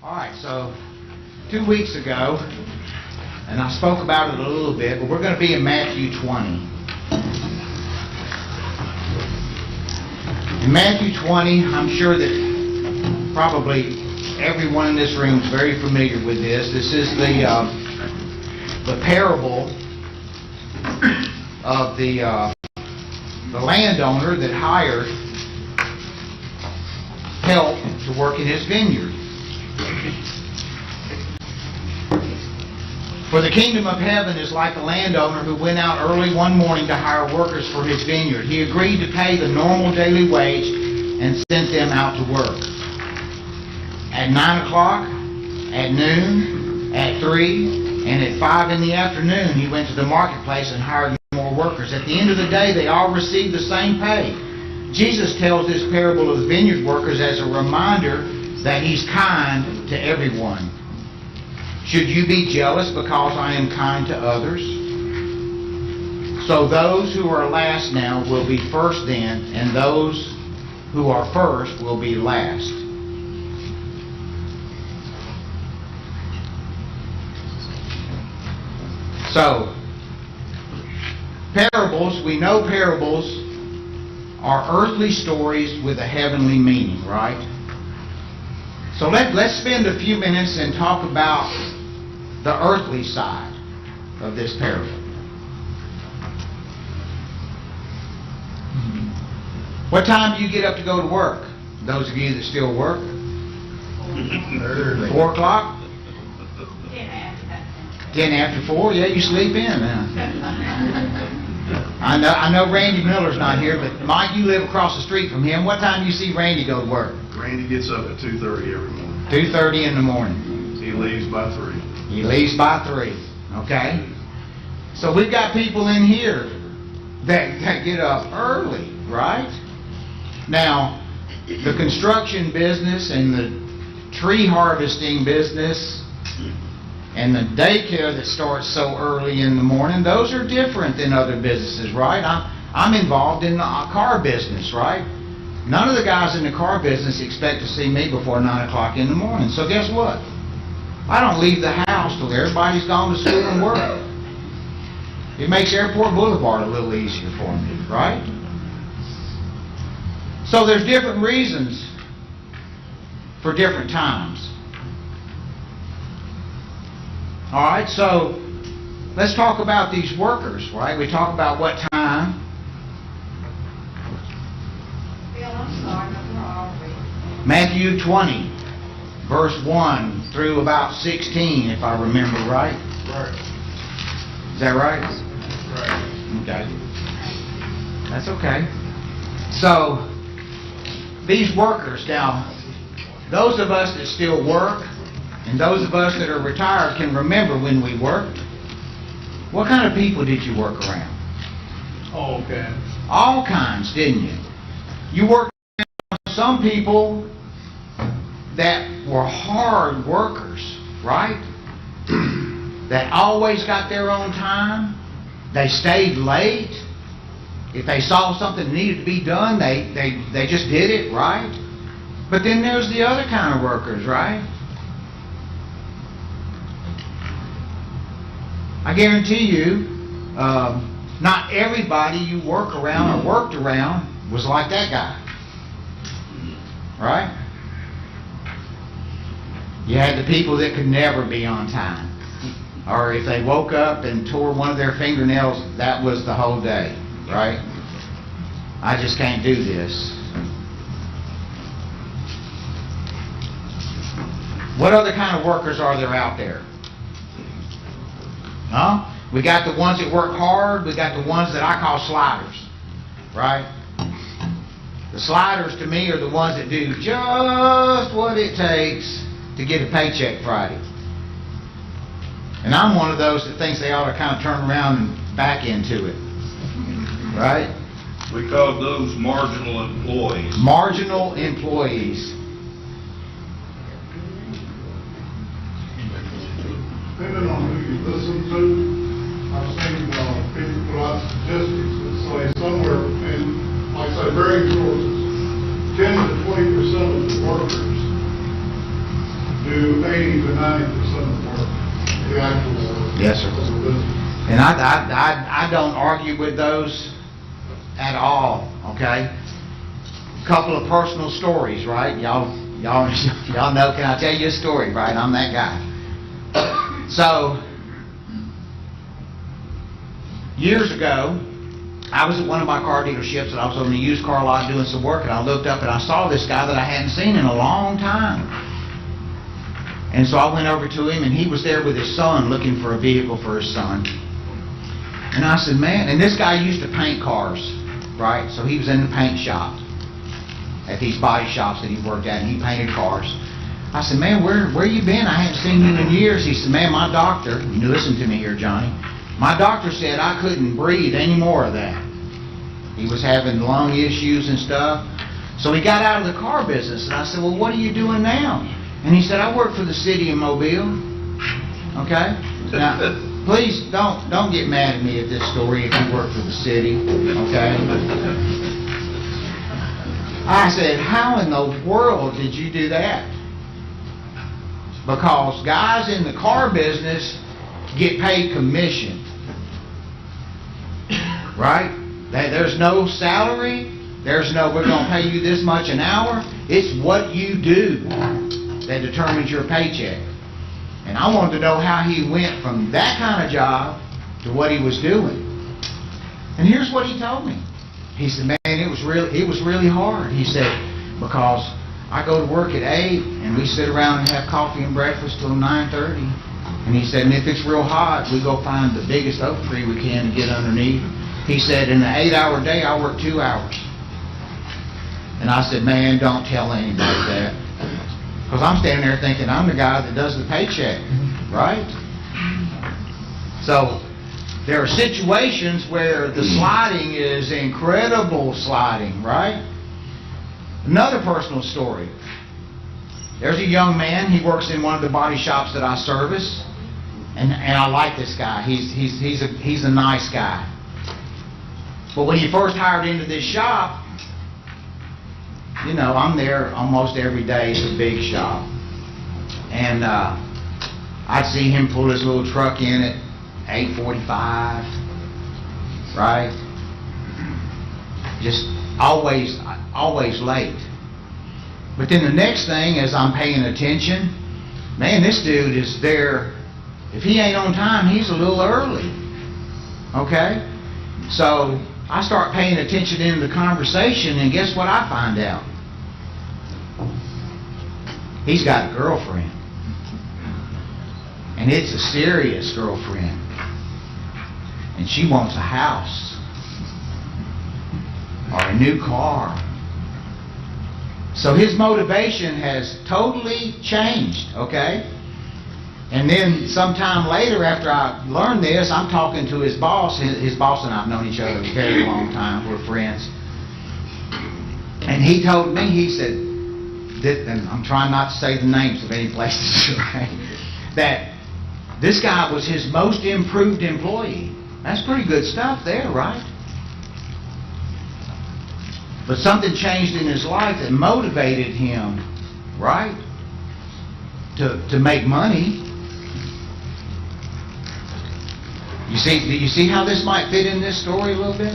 Alright, so 2 weeks ago, and I spoke about it a little bit, but we're going to be in Matthew 20. In Matthew 20, I'm sure that probably everyone in this room is very familiar with this. This is the parable of the landowner that hired help to work in his vineyard. For the kingdom of heaven is like a landowner who went out early one morning to hire workers for his vineyard. He agreed to pay the normal daily wage and sent them out to work. At 9 o'clock, at noon, at 3, and at 5 in the afternoon, he went to the marketplace and hired more workers. At the end of the day, they all received the same pay. Jesus tells this parable of the vineyard workers as a reminder that He's kind to everyone. Should you be jealous because I am kind to others? So those who are last now will be first then, and those who are first will be last. So, parables, we know parables are earthly stories with a heavenly meaning, right? So let's spend a few minutes and talk about the earthly side of this parable. What time do you get up to go to work? Those of you that still work? 4 o'clock? 10 after 4? Yeah, you sleep in. I know Randy Miller's not here, but Mike, you live across the street from him. What time do you see Randy go to work? Randy gets up at 2:30 every morning. 2:30 in the morning. He leaves by 3. He leaves by 3. Okay? So we've got people in here that get up early, right? Now, the construction business and the tree harvesting business and the daycare that starts so early in the morning, those are different than other businesses, right? I'm involved in the car business, right? None of the guys in the car business expect to see me before 9 o'clock in the morning. So guess what? I don't leave the house till everybody's gone to school and work. It makes Airport Boulevard a little easier for me, right? So there's different reasons for different times. Alright, so let's talk about these workers, right? We talk about what time. Matthew 20, verse 1 through about 16, if I remember right. Right. Is that right? Right. Okay. That's okay. So, these workers, now, those of us that still work, and those of us that are retired can remember when we worked. What kind of people did you work around? All kinds. All kinds, didn't you? You worked around some people that were hard workers, right? That always got their own time. They stayed late. If they saw something that needed to be done, they just did it, right? But then there's the other kind of workers, right? I guarantee you, not everybody you work around or worked around was like that guy. Right? You had the people that could never be on time. Or if they woke up and tore one of their fingernails, that was the whole day. Right? I just can't do this. What other kind of workers are there out there? Huh? We got the ones that work hard. We got the ones that I call sliders. Right? The sliders to me are the ones that do just what it takes to get a paycheck Friday. And I'm one of those that thinks they ought to kind of turn around and back into it. Right? We call those marginal employees. Marginal employees. Depending on who you listen to, I've seen people put out statistics that say somewhere in, like I say, varying sources, 10 to 20% of the workers do do 80 to 90% of the work, the actual work. Yes, sir. of the business. And I don't argue with those at all, okay? Couple of personal stories, right? Y'all know, can I tell you a story, right? I'm that guy. So, years ago, I was at one of my car dealerships and I was on the used car lot doing some work, and I looked up and I saw this guy that I hadn't seen in a long time. And so I went over to him, and he was there with his son looking for a vehicle for his son. And I said, man, and this guy used to paint cars, right? So he was in the paint shop at these body shops that he worked at, and he painted cars. I said, man, where you been? I haven't seen you in years. He said, man, my doctor, you listen to me here, Johnny, my doctor said I couldn't breathe any more of that. He was having lung issues and stuff. So he got out of the car business, and I said, well, what are you doing now? And he said, I work for the city of Mobile. Okay? Now, please don't get mad at me at this story if you work for the city. Okay? I said, how in the world did you do that? Because guys in the car business get paid commission. Right? There's no salary. There's no, we're going to pay you this much an hour. It's what you do that determines your paycheck. And I wanted to know how he went from that kind of job to what he was doing. And here's what he told me. He said, man, it was really hard. He said, because I go to work at 8 and we sit around and have coffee and breakfast till 9:30. And he said, and if it's real hot, we go find the biggest oak tree we can to get underneath. He said, in an 8-hour day, I work 2 hours. And I said, man, don't tell anybody that. Because I'm standing there thinking I'm the guy that does the paycheck, right? So there are situations where the sliding is incredible sliding, right? Another personal story. There's a young man. He works in one of the body shops that I service, and I like this guy. He's a nice guy. But when he first hired into this shop, you know, I'm there almost every day. It's a big shop. And I'd see him pull his little truck in at 8:45, right? Just always late. But then the next thing, as I'm paying attention, man, this dude is there. If he ain't on time, he's a little early. Okay? So I start paying attention in the conversation, and guess what I find out? He's got a girlfriend. And it's a serious girlfriend. And she wants a house. Or a new car. So his motivation has totally changed, okay? And then sometime later, after I learned this, I'm talking to his boss. His boss and I have known each other a very long time. We're friends. And he told me, he said, and I'm trying not to say the names of any places, okay, that this guy was his most improved employee. That's pretty good stuff there, right? But something changed in his life that motivated him, right, to make money. Do you see how this might fit in this story a little bit?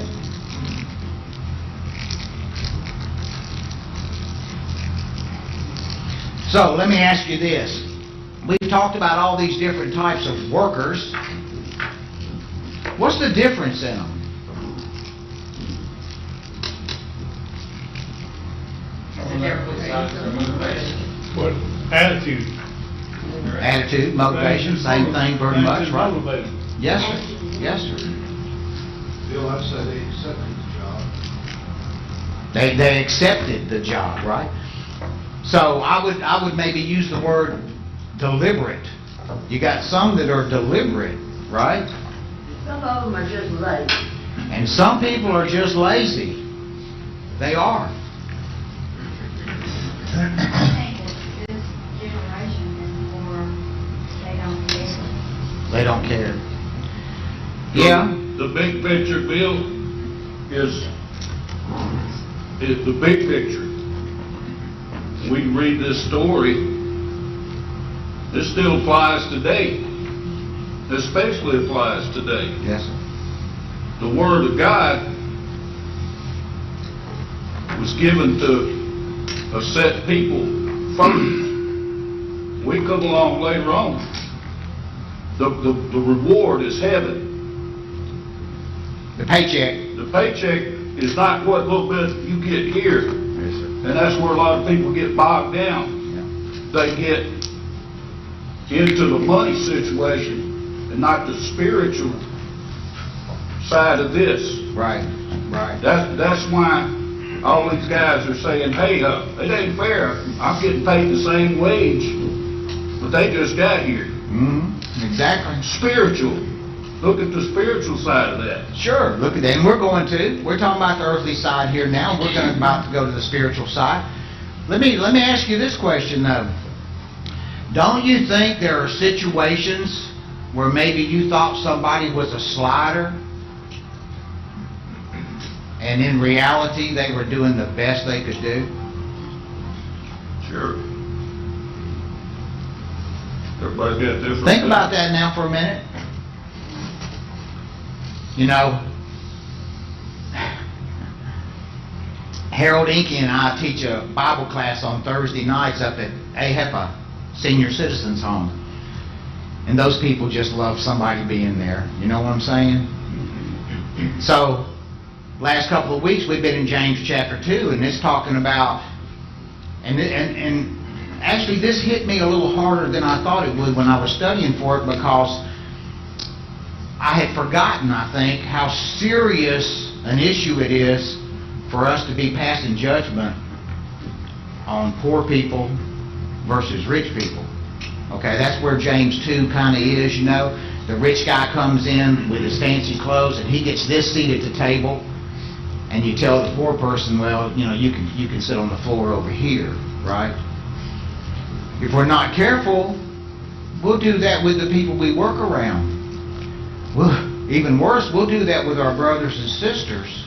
So let me ask you this. We've talked about all these different types of workers. What's the difference in them? What? Attitude. Attitude, motivation, same thing pretty much, right? Motivated. Yes, sir. Yes, sir. Bill, I'd say they accepted the job. They accepted the job, right? So I would maybe use the word deliberate. You got some that are deliberate, right? Some of them are just late. And some people are just lazy. They are. I think that this generation is more, they don't care. They don't care. Yeah. The big picture, Bill, is the big picture. We read this story, This still applies today. Especially applies today. Yes, sir. The Word of God was given to a set people first. We come along later on. The reward is heaven. The paycheck. The paycheck is not what little bit you get here. Yes, sir. And that's where a lot of people get bogged down. Yeah. They get into the money situation and not the spiritual side of this. Right, right. That's why all these guys are saying, hey, it ain't fair. I'm getting paid the same wage, but they just got here. Mm-hmm. Exactly. Spiritual. Look at the spiritual side of that. Sure, look at that. And we're talking about the earthly side here now. We're about to go to the spiritual side. Let me ask you this question though. Don't you think there are situations where maybe you thought somebody was a slider, and in reality they were doing the best they could do? Sure. Everybody got different. Think about that now for a minute. You know, Harold Inky and I teach a Bible class on Thursday nights up at AHEPA, Senior Citizens Home. And those people just love somebody being there. You know what I'm saying? So, last couple of weeks we've been in James chapter 2, and it's talking about, and actually this hit me a little harder than I thought it would when I was studying for it, because I had forgotten, I think, how serious an issue it is for us to be passing judgment on poor people versus rich people. Okay, that's where James 2 kind of is, you know. The rich guy comes in with his fancy clothes and he gets this seat at the table, and you tell the poor person, well, you know, you can sit on the floor over here, right? If we're not careful, we'll do that with the people we work around. Well, even worse, we'll do that with our brothers and sisters.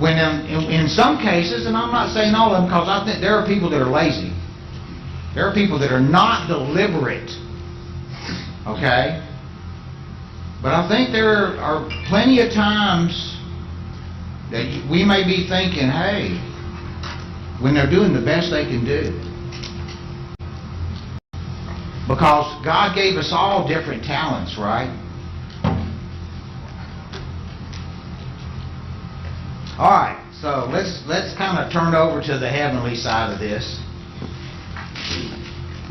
When in some cases, and I'm not saying all of them, because I think there are people that are lazy. There are people that are not deliberate. Okay? But I think there are plenty of times that we may be thinking, hey, when they're doing the best they can do. Because God gave us all different talents, right? All right, so let's kind of turn over to the heavenly side of this.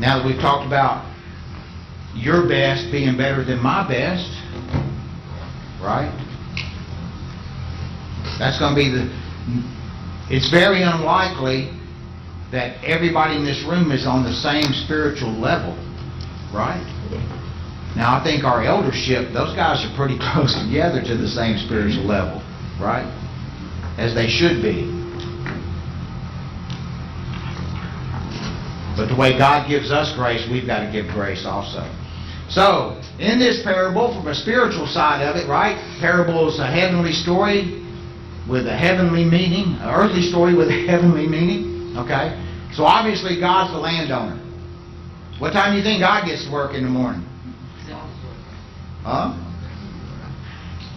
Now that we've talked about your best being better than my best, right? That's going to be it's very unlikely that everybody in this room is on the same spiritual level, right? Now I think our eldership, those guys are pretty close together to the same spiritual level, right? As they should be. But the way God gives us grace, we've got to give grace also. So, in this parable, from a spiritual side of it, right? Parable is a heavenly story with a heavenly meaning, an earthly story with a heavenly meaning. Okay? So obviously God's the landowner. What time do you think God gets to work in the morning? Huh?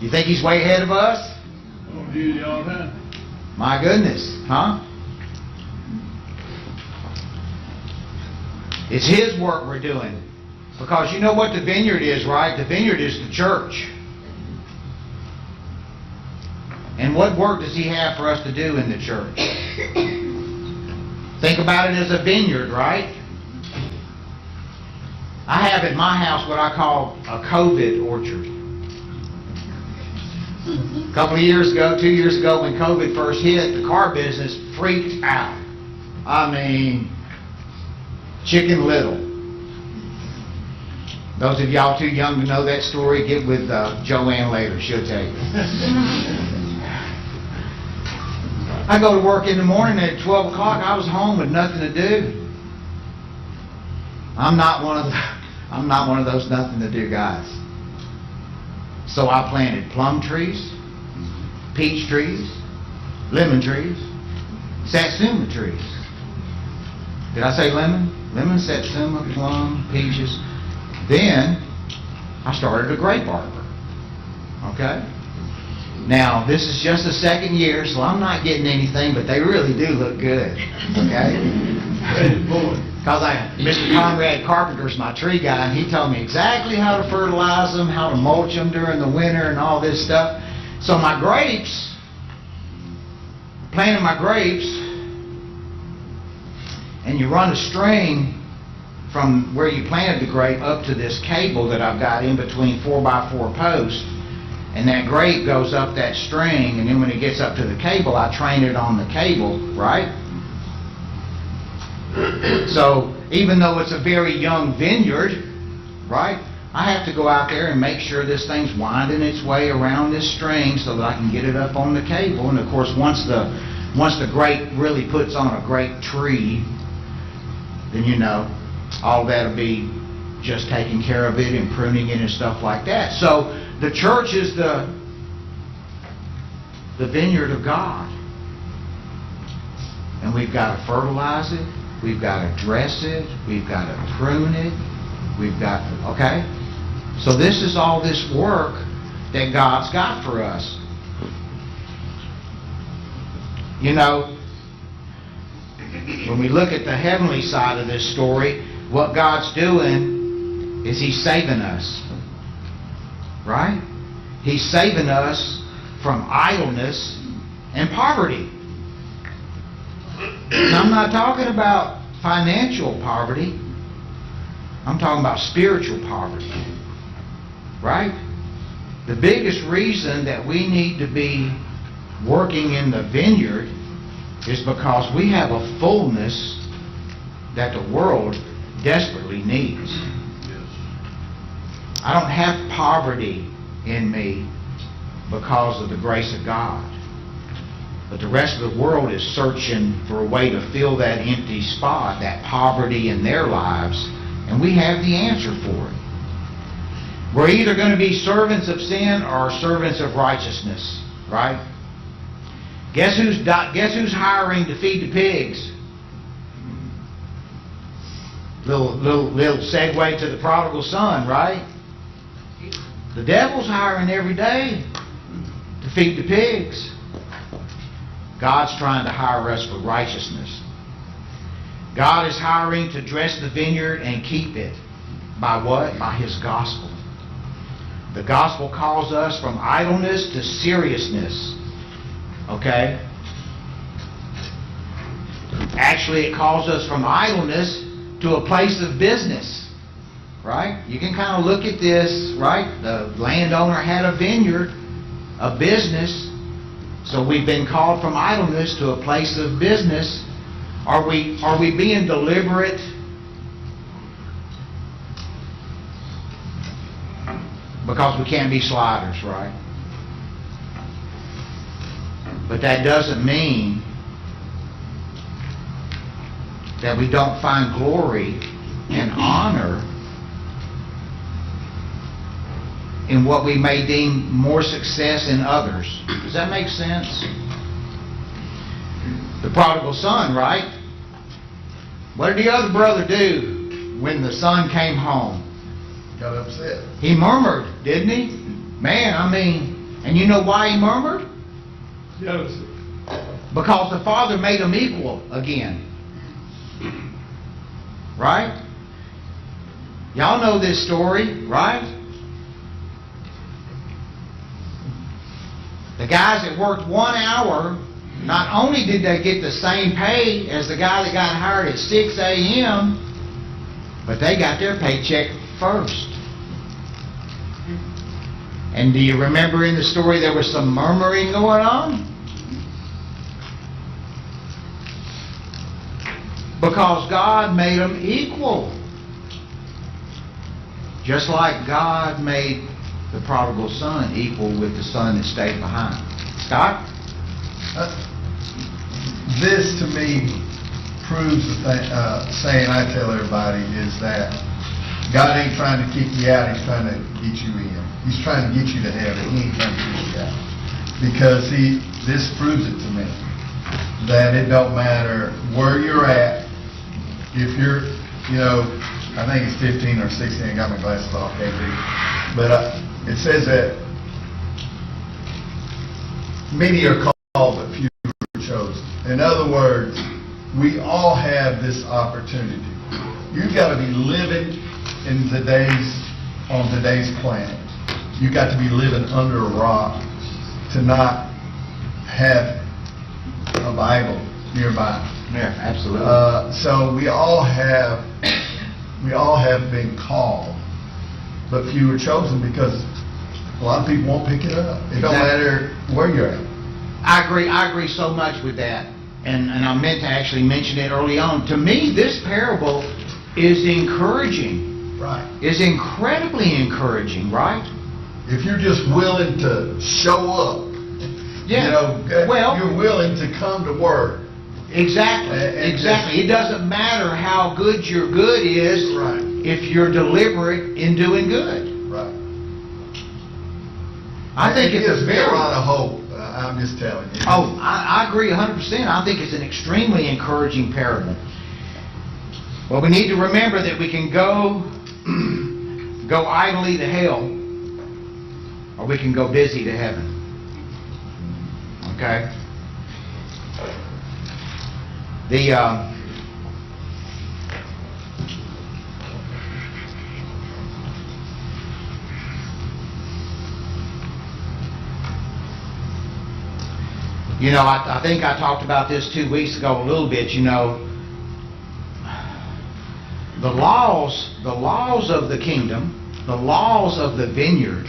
You think He's way ahead of us? Duty all the time. My goodness, huh? It's His work we're doing. Because you know what the vineyard is, right? The vineyard is the church. And what work does He have for us to do in the church? Think about it as a vineyard, right? I have at my house what I call a COVID orchard. A couple of years ago, 2 years ago, when COVID first hit, the car business freaked out. I mean, Chicken Little. Those of y'all too young to know that story, get with Joanne later. She'll tell you. I go to work in the morning at 12 o'clock. I was home with nothing to do. I'm not one of those nothing to do guys. So I planted plum trees, peach trees, lemon trees, satsuma trees. Did I say lemon? Lemon, satsuma, plum, peaches. Then I started a grape arbor. Okay? Now, this is just the second year, so I'm not getting anything, but they really do look good. Okay? Because Mr. Conrad Carpenter's my tree guy, and he told me exactly how to fertilize them, how to mulch them during the winter and all this stuff. So my grapes, planting my grapes, and you run a string from where you planted the grape up to this cable that I've got in between 4x4 posts, and that grape goes up that string, and then when it gets up to the cable, I train it on the cable, right? So even though it's a very young vineyard, right, I have to go out there and make sure this thing's winding its way around this string so that I can get it up on the cable. And of course, once the grape really puts on a grape tree, then you know, all that'll be just taking care of it and pruning it and stuff like that. So the church is the vineyard of God. And we've got to fertilize it. We've got to dress it. We've got to prune it. We've got to, okay? So this is all this work that God's got for us. You know, when we look at the heavenly side of this story, what God's doing is He's saving us. Right? He's saving us from idleness and poverty. And I'm not talking about financial poverty. I'm talking about spiritual poverty. Right? The biggest reason that we need to be working in the vineyard is because we have a fullness that the world desperately needs. I don't have poverty in me because of the grace of God. But the rest of the world is searching for a way to fill that empty spot, that poverty in their lives, and we have the answer for it. We're either going to be servants of sin or servants of righteousness, right? Guess who's hiring to feed the pigs? Little segue to the Prodigal Son, right? The devil's hiring every day to feed the pigs. God's trying to hire us for righteousness. God is hiring to dress the vineyard and keep it. By what? By His gospel. The gospel calls us from idleness to seriousness. Okay? Actually, it calls us from idleness to a place of business. Right? You can kind of look at this, right? The landowner had a vineyard, a business. So we've been called from idleness to a place of business. Are we being deliberate? Because we can't be sliders, right? But that doesn't mean that we don't find glory and honor in what we may deem more success in others. Does that make sense? The prodigal son, right? What did the other brother do when the son came home? Got upset. He murmured, didn't he? Man, I mean, and you know why he murmured? Yes. Because the father made him equal again. Right? Y'all know this story, right? The guys that worked 1 hour, not only did they get the same pay as the guy that got hired at 6 a.m., but they got their paycheck first. And do you remember in the story there was some murmuring going on? Because God made them equal. Just like God made the prodigal son equal with the son that stayed behind. Scott? This to me proves the saying I tell everybody is that God ain't trying to kick you out, He's trying to get you in. He's trying to get you to heaven. He ain't trying to kick you out. Because this proves it to me. That it don't matter where you're at, if you're, I think it's 15 or 16, I got my glasses off, can't read. But it says that many are called, but few are chosen. In other words, we all have this opportunity. You've got to be living on today's planet. You've got to be living under a rock to not have a Bible nearby. Yeah, absolutely. So we all have been called, but few are chosen because a lot of people won't pick it up. It don't matter where you're at. I agree so much with that. And I meant to actually mention it early on. To me, this parable is encouraging. Right. Is incredibly encouraging, right? If you're just willing to show up, you're willing to come to work. Exactly. Exactly. It doesn't matter how good your good is, Right. if you're deliberate in doing good. Right. I think it it's gives a me a very... lot of hope. I'm just telling you. Oh, I agree 100%. I think it's an extremely encouraging parable. Well, we need to remember that we can go idly to hell, or we can go busy to heaven. Okay? I think I talked about this 2 weeks ago a little bit. The laws of the kingdom, the laws of the vineyard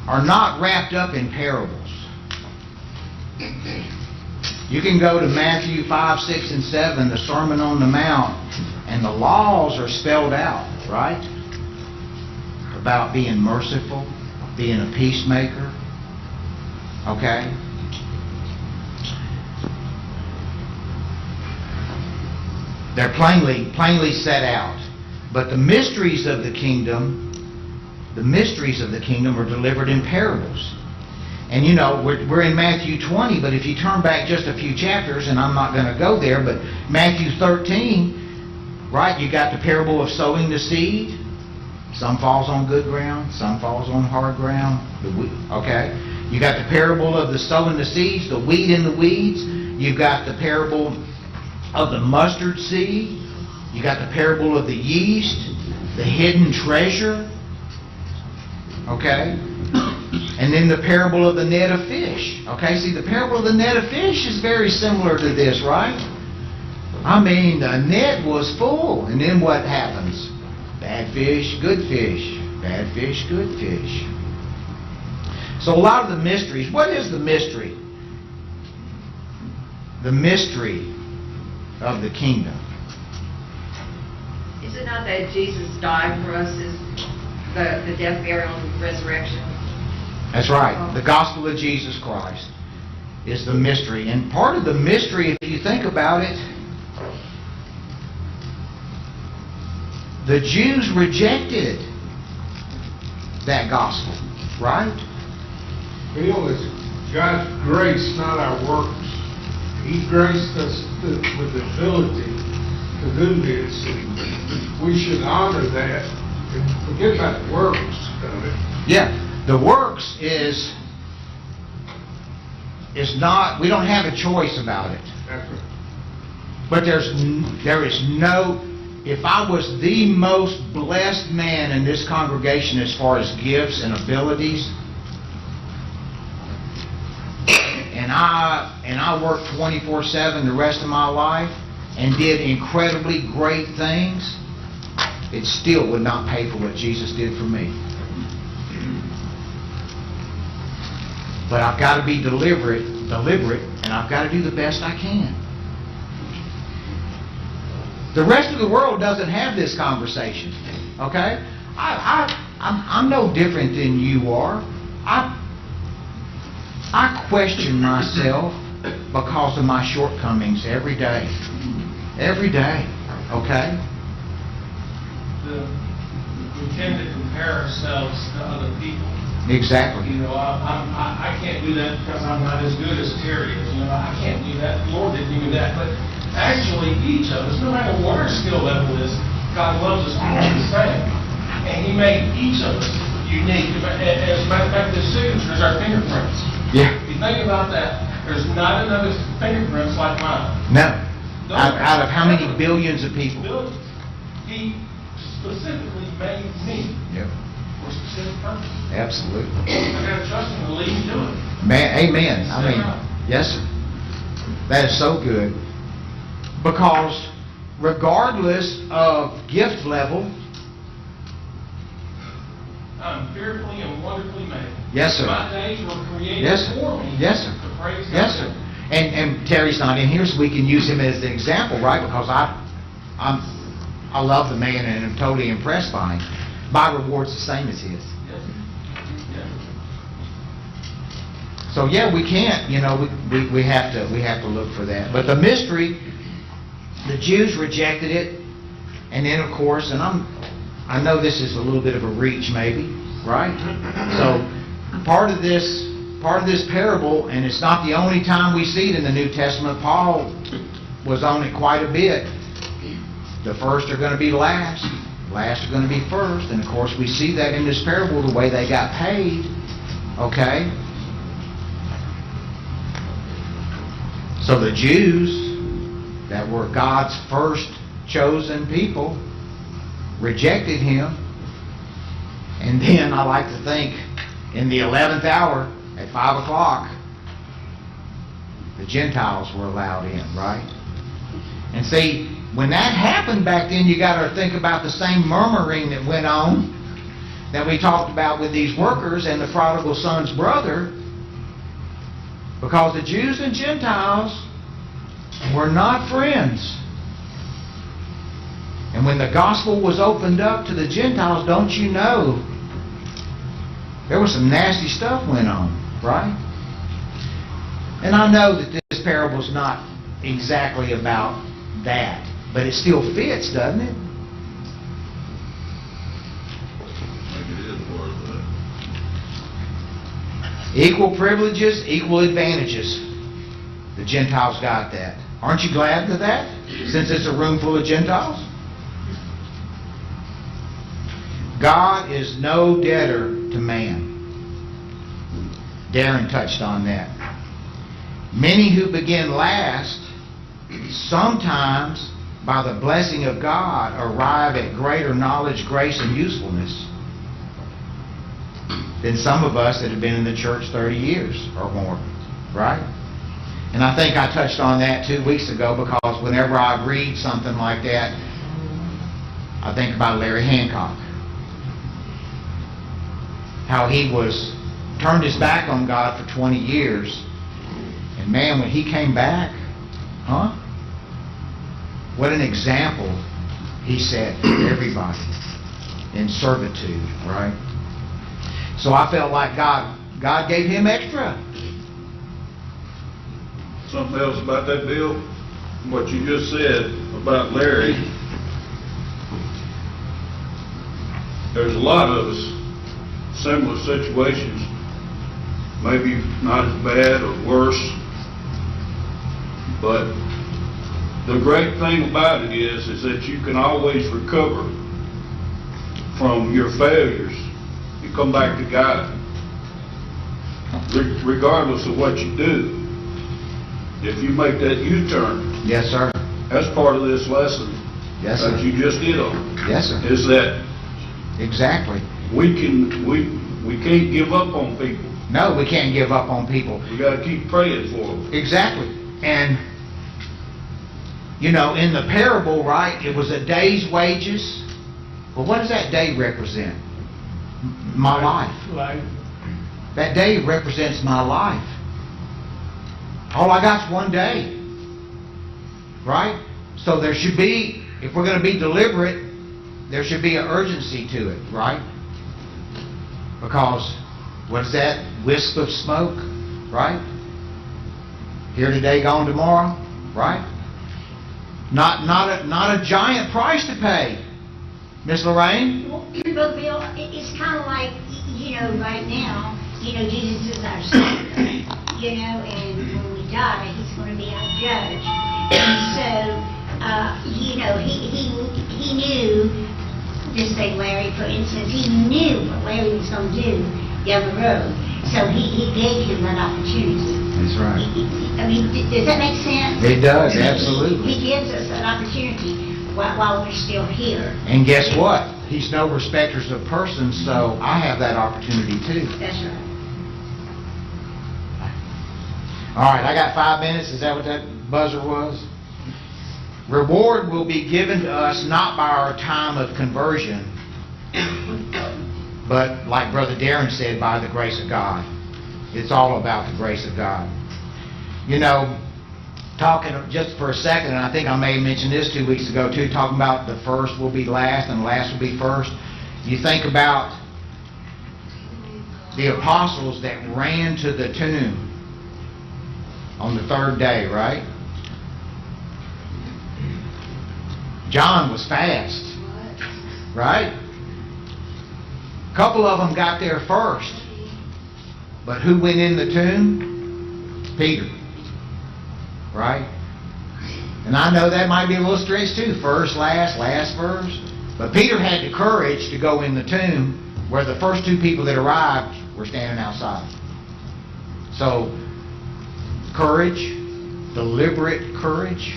are not wrapped up in parables. You can go to Matthew 5, 6, and 7, the Sermon on the Mount, and the laws are spelled out, right? About being merciful, being a peacemaker. Okay? They're plainly set out. But the mysteries of the kingdom are delivered in parables. And we're in Matthew 20, but if you turn back just a few chapters, and I'm not going to go there, but Matthew 13, right, you got the parable of sowing the seed. Some falls on good ground, some falls on hard ground. Okay? You got the parable of the sowing the seeds, the wheat in the weeds. You've got the parable of the mustard seed. You got the parable of the yeast, the hidden treasure. Okay? And then the parable of the net of fish. Okay, see, the parable of the net of fish is very similar to this, right? I mean, the net was full. And then what happens? Bad fish, good fish. Bad fish, good fish. So a lot of the mysteries. What is the mystery? The mystery of the kingdom. Is it not that Jesus died for us, is the death, burial, and resurrection? That's right. The gospel of Jesus Christ is the mystery. And part of the mystery, if you think about it, the Jews rejected that gospel, right? Bill, it's God's grace, not our works. He graced us with the ability to do this. We should honor that and forget about the works of it. Yeah. The works is not, we don't have a choice about it. That's right. But there is no, if I was the most blessed man in this congregation as far as gifts and abilities, and I worked 24/7 the rest of my life and did incredibly great things, it still would not pay for what Jesus did for me. But I've got to be deliberate, and I've got to do the best I can. The rest of the world doesn't have this conversation, okay? I'm no different than you are. I question myself because of my shortcomings every day. Every day, okay? We tend to compare ourselves to other people. Exactly. You know, I can't do that because I'm not as good as Terry is. You know, I can't do that. The Lord didn't give me that. But actually, each of us, no matter what our skill level is, God loves us all the same. And He made each of us unique. As a matter of fact, the signatures are fingerprints. Yeah. If you think about that, there's not another fingerprints like mine. No. Out of how many billions of people? Billions. He specifically made me Yep. for a specific purpose. Absolutely. I gotta trust Him to lead me to it. Man, amen. I mean, yes, sir. That is so good. Because regardless of gift level, I'm fearfully and wonderfully made. yes, sir. My days were created Yes, sir. for me. Yes, sir. To praise God. Yes, sir. And Terry's not in here, so we can use him as an example, right? Because I love the man and am totally impressed by him. My reward's the same as his. Yes. Yes. So yeah, we can't, you know, we have to look for that. But the mystery, the Jews rejected it, and then of course, and I know this is a little bit of a reach maybe, right? So part of this parable, and it's not the only time we see it in the New Testament, Paul was on it quite a bit. The first are going to be last are going to be first, and of course we see that in this parable, the way they got paid, okay? So the Jews that were God's first chosen people rejected Him, and then I like to think in the 11th hour at 5 o'clock the Gentiles were allowed in, right? And see, when that happened back then, you got to think about the same murmuring that went on that we talked about with these workers and the prodigal son's brother, because the Jews and Gentiles were not friends. And when the gospel was opened up to the Gentiles, don't you know, there was some nasty stuff went on, right? And I know that this parable's not exactly about that, but it still fits, doesn't it? Maybe it is part of that. Equal privileges, equal advantages. The Gentiles got that. Aren't you glad for that? Since it's a room full of Gentiles? God is no debtor to man. Darren touched on that. Many who begin last, sometimes by the blessing of God, arrive at greater knowledge, grace, and usefulness than some of us that have been in the church 30 years or more, right? And I think I touched on that 2 weeks ago, because whenever I read something like that, I think about Larry Hancock. How he turned his back on God for 20 years. And man, when he came back, what an example he set for everybody in servitude, right? So I felt like God gave him extra. Something else about that, Bill, what you just said about Larry. There's a lot of us, similar situations, maybe not as bad or worse, but the great thing about it is that you can always recover from your failures and come back to God, regardless of what you do. If you make that U-turn, Yes, sir. that's part of this lesson Yes, sir. that you just did on. Yes, sir. Is that Exactly. we can't give up on people. No, we can't give up on people. We got to keep praying for them. Exactly. And, you know, in the parable, right, it was a day's wages. Well, what does that day represent? My life. Like, That day represents my life. All I got's one day. Right? So there should be, if we're going to be deliberate, there should be an urgency to it, right? Because, what is that? Wisp of smoke, right? Here today, gone tomorrow, right? Not a giant price to pay. Miss Lorraine? Well, but Bill, it's kind of like right now, Jesus is our Savior, and when we die, He's going to be our judge. And so, he knew, just say Larry, for instance, he knew what Larry was going to do down the road. So he gave him that opportunity. That's right. Does that make sense? It does, absolutely. He gives us that opportunity while we're still here. And guess what? He's no respecters of persons, so I have that opportunity too. That's right. All right, I got 5 minutes. Is that what that buzzer was? Reward will be given to us not by our time of conversion, but like Brother Darren said, by the grace of God. It's all about the grace of God. Talking just for a second, and I think I may have mentioned this 2 weeks ago too, talking about the first will be last and the last will be first. You think about the apostles that ran to the tomb on the third day, right? John was fast, right? A couple of them got there first. But who went in the tomb? Peter. Right? And I know that might be a little stretch too. First, last first. But Peter had the courage to go in the tomb where the first two people that arrived were standing outside. So, courage, deliberate courage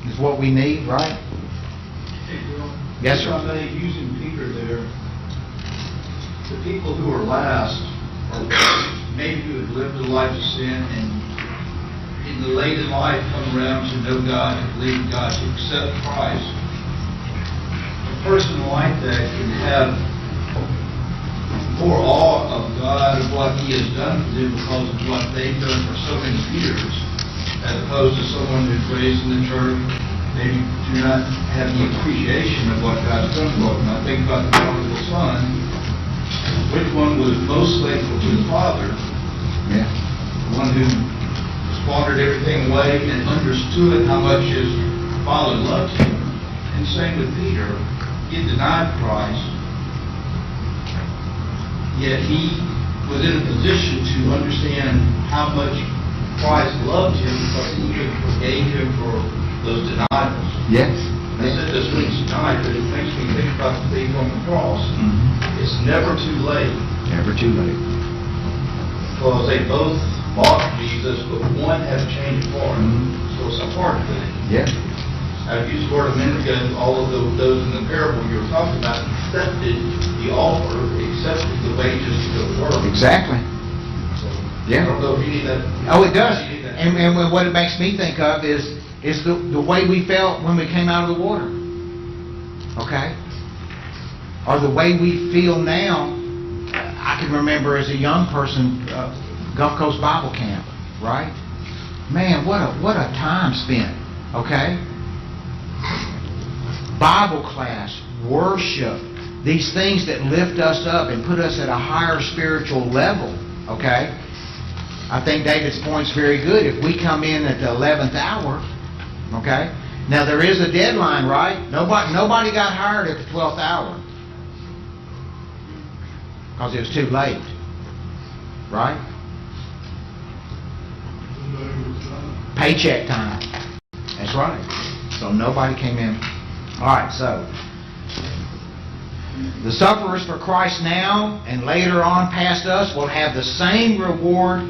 is what we need, right? Yes, sir. Using Peter there, the people who are last are maybe who have lived a life of sin and in the late in life come around to know God and believe in God, to accept Christ. A person like that can have more awe of God and what He has done for them because of what they've done for so many years, as opposed to someone who's raised in the church, maybe do not have the appreciation of what God's done for them. I think about the Prodigal Son. Which one was most thankful to his father? Yeah. The one who squandered everything away and understood how much his father loved him. And same with Peter. He denied Christ, yet he was in a position to understand how much Christ loved him because he forgave him for those denials. Yes. I said this week tonight, but it makes me think about the thief on the cross. Mm-hmm. It's never too late. Never too late. Because they both mocked Jesus, but one had a change of heart. Mm-hmm. So it's a heart thing. Yeah. I've used the word a minute ago, all of those in the parable you were talking about accepted the offer, accepted the wages to go to work. Exactly. So, Yeah. I don't know if you need that. Oh, it does. You need that. And what it makes me think of is the way we felt when we came out of the water. Okay? Or the way we feel now. I can remember as a young person, Gulf Coast Bible Camp, right? Man, what a time spent. Okay? Bible class, worship, these things that lift us up and put us at a higher spiritual level. Okay? I think David's point's very good. If we come in at the 11th hour, okay? Now there is a deadline, right? Nobody got hired at the 12th hour because it was too late, right? Paycheck time. That's right. So nobody came in. All right, so the sufferers for Christ now and later on past us will have the same reward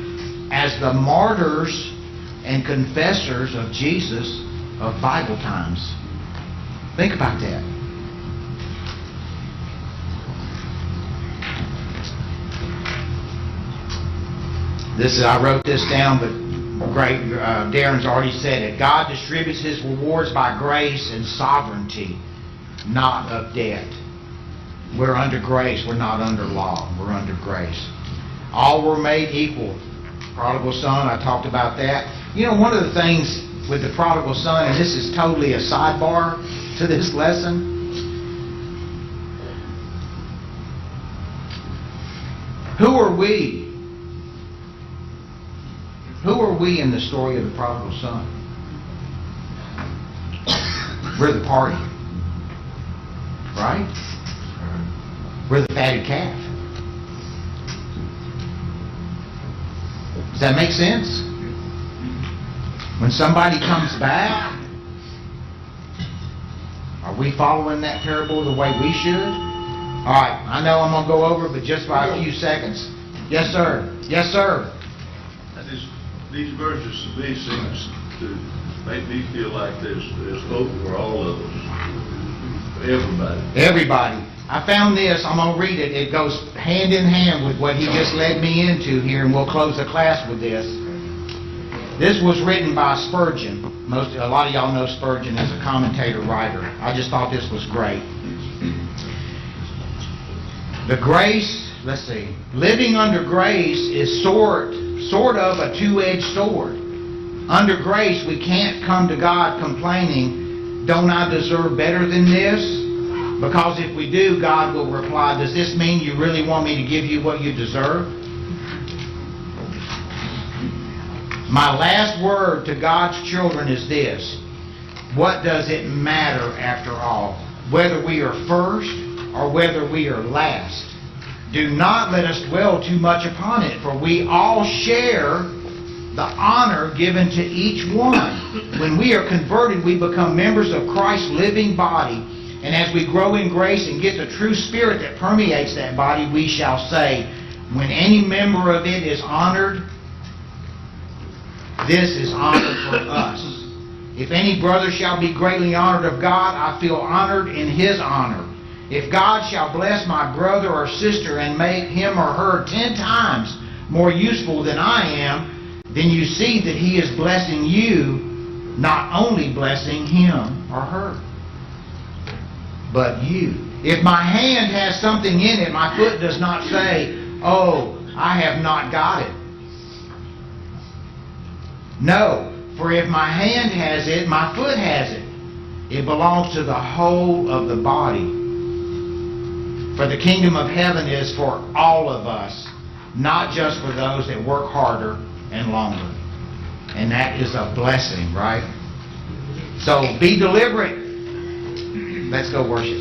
as the martyrs and confessors of Jesus of Bible times. Think about that. I wrote this down, but great, Darren's already said it. God distributes His rewards by grace and sovereignty, not of debt. We're under grace. We're not under law. We're under grace. All were made equal. Prodigal son, I talked about that. One of the things with the prodigal son, and this is totally a sidebar to this lesson, who are we? Who are we in the story of the prodigal son? We're the party. Right? We're the fatted calf. that make sense? When somebody comes back, are we following that parable the way we should? All right, I know I'm going to go over, but just by a few seconds. Yes, sir. Yes, sir. These verses to me seems to make me feel like there's hope for all of us, for everybody. Everybody. I found this. I'm going to read it. It goes hand in hand with what he just led me into here, and we'll close the class with this. This was written by Spurgeon. A lot of y'all know Spurgeon as a commentator writer. I just thought this was great. The grace, let's see, living under grace is sort of a two-edged sword. Under grace, we can't come to God complaining, don't I deserve better than this? Because if we do, God will reply, does this mean you really want me to give you what you deserve? My last word to God's children is this. What does it matter after all? Whether we are first or whether we are last. Do not let us dwell too much upon it, for we all share the honor given to each one. When we are converted, we become members of Christ's living body. And as we grow in grace and get the true spirit that permeates that body, we shall say, when any member of it is honored, this is honor for us. If any brother shall be greatly honored of God, I feel honored in his honor. If God shall bless my brother or sister and make him or her 10 times more useful than I am, then you see that he is blessing you, not only blessing him or her, but you. If my hand has something in it, my foot does not say, oh, I have not got it. No, for if my hand has it, my foot has it. It belongs to the whole of the body. For the kingdom of heaven is for all of us, not just for those that work harder and longer. And that is a blessing, right? So be deliberate. Let's go worship.